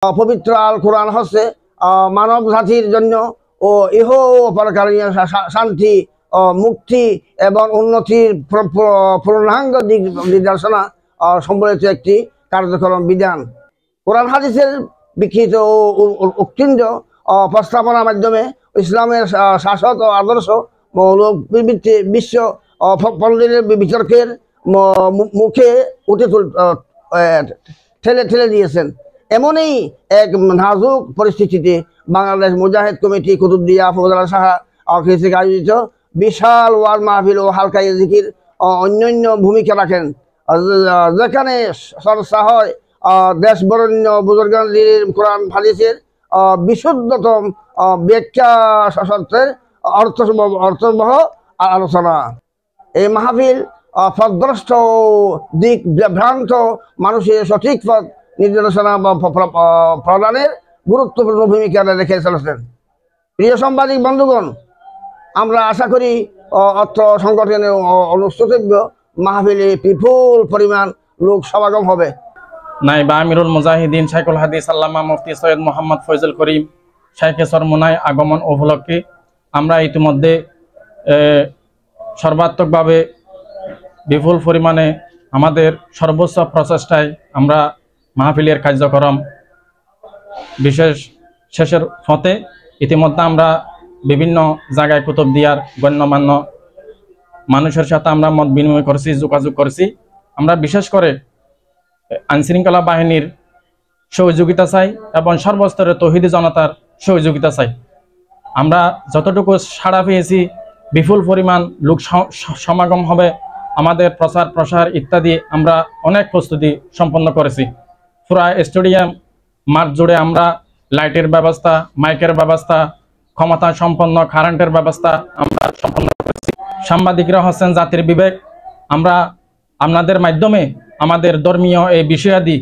পবিত্র আল কোরআন হচ্ছে মানব জাতির জন্য ও ইহ পরকালীন শান্তি মুক্তি এবং উন্নতির পূর্ণাঙ্গ দিক নির্দেশনা সম্বলিত একটি কার্যক্রম বিধান। কোরআন হাদিসের বিকৃত ও উত্তীর্ণ প্রস্তাবনার মাধ্যমে ইসলামের শাসক ও আদর্শ মৌলিক বিশ্ব পণ্ডিতের বিতর্কের মুখে উঠে ঠেলে দিয়েছেন। এমনই এক নাজুক পরিস্থিতিতে বাংলাদেশ মুজাহিদ কমিটি কুতুবদিয়া ফজলা সাহা কর্তৃক আয়োজিত বিশাল ওয়াজ মাহফিল ও হালকা জিকির অন্যান্য ভূমিকা রাখেন, যেখানে চর্চা হয় দেশ বরেণ্য বুজুর্গদের কোরআন হাদিসের বিশুদ্ধতম ব্যাখ্যা সত্ত্বের অর্থবহ আলোচনা। এই মাহফিল পথভ্রষ্ট দিক ভ্রান্ত মানুষের সঠিক পথ নির্দেশনা প্রদানের গুরুত্বপূর্ণ ভূমিকা রেখে চলেছেন। প্রিয় সাংবাদিক বন্ধুগণ, আমরা আশা করি অত্র সংগঠনের অনুষ্ঠিতব্য মাহফিলে বিপুল পরিমাণ লোক সমাগম হবে। নাইবা আমিরুল মুজাহিদিন শাইখুল হাদিস আল্লামা মুফতি সৈয়দ মোহাম্মদ ফয়জুল করিম শাইখে সরমুনায় আগমন উপলক্ষে আমরা ইতিমধ্যে সর্বাত্মকভাবে বিপুল পরিমাণে আমাদের সর্বোচ্চ প্রচেষ্টায় আমরা মাহফিলের কার্যক্রম বিশেষ শেষের পথে। ইতিমধ্যে আমরা বিভিন্ন জায়গায় কুতুবদিয়ার গণ্যমান্য মানুষের সাথে আমরা মত বিনিময় করছি, যোগাযোগ করছি। আমরা বিশেষ করে আইনশৃঙ্খলা বাহিনীর সহযোগিতা চাই এবং সর্বস্তরের তৌহিদি জনতার সহযোগিতা চাই। আমরা যতটুকু সাড়া পেয়েছি বিপুল পরিমাণ লোক সমাগম হবে, আমাদের প্রচার প্রসার ইত্যাদি আমরা অনেক প্রস্তুতি সম্পন্ন করেছি। পুরা স্টেডিয়াম মাঠ জুড়ে আমরা লাইটের ব্যবস্থা, মাইকের ব্যবস্থা, ক্ষমতা সম্পন্ন কারেন্টের ব্যবস্থা আমরা সম্পন্ন করেছি। সাংবাদিকরা হচ্ছেন জাতির বিবেক। আমরা আপনাদের মাধ্যমে আমাদের ধর্মীয় এই বিষয়াদি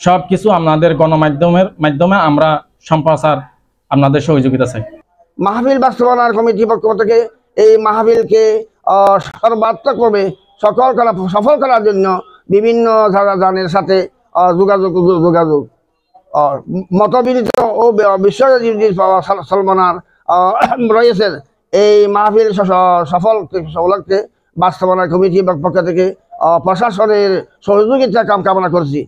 সব কিছু আপনাদের গণমাধ্যমের মাধ্যমে আমরা সম্প্রচার আপনাদের সহযোগিতা চাই। মাহফিল বাস্তবায়ন কমিটির পক্ষ থেকে এই মাহফিলকে সর্বাত্মকভাবে সফল করার জন্য বিভিন্ন জানের সাথে যোগাযোগ মতবিনিত ও বিশ্বজিৎ সলমানার রয়েছেন। এই মাহফিল সফল উপলক্ষে বাস্তবায়ন কমিটির পক্ষ থেকে প্রশাসনের সহযোগিতা কামনা করছি।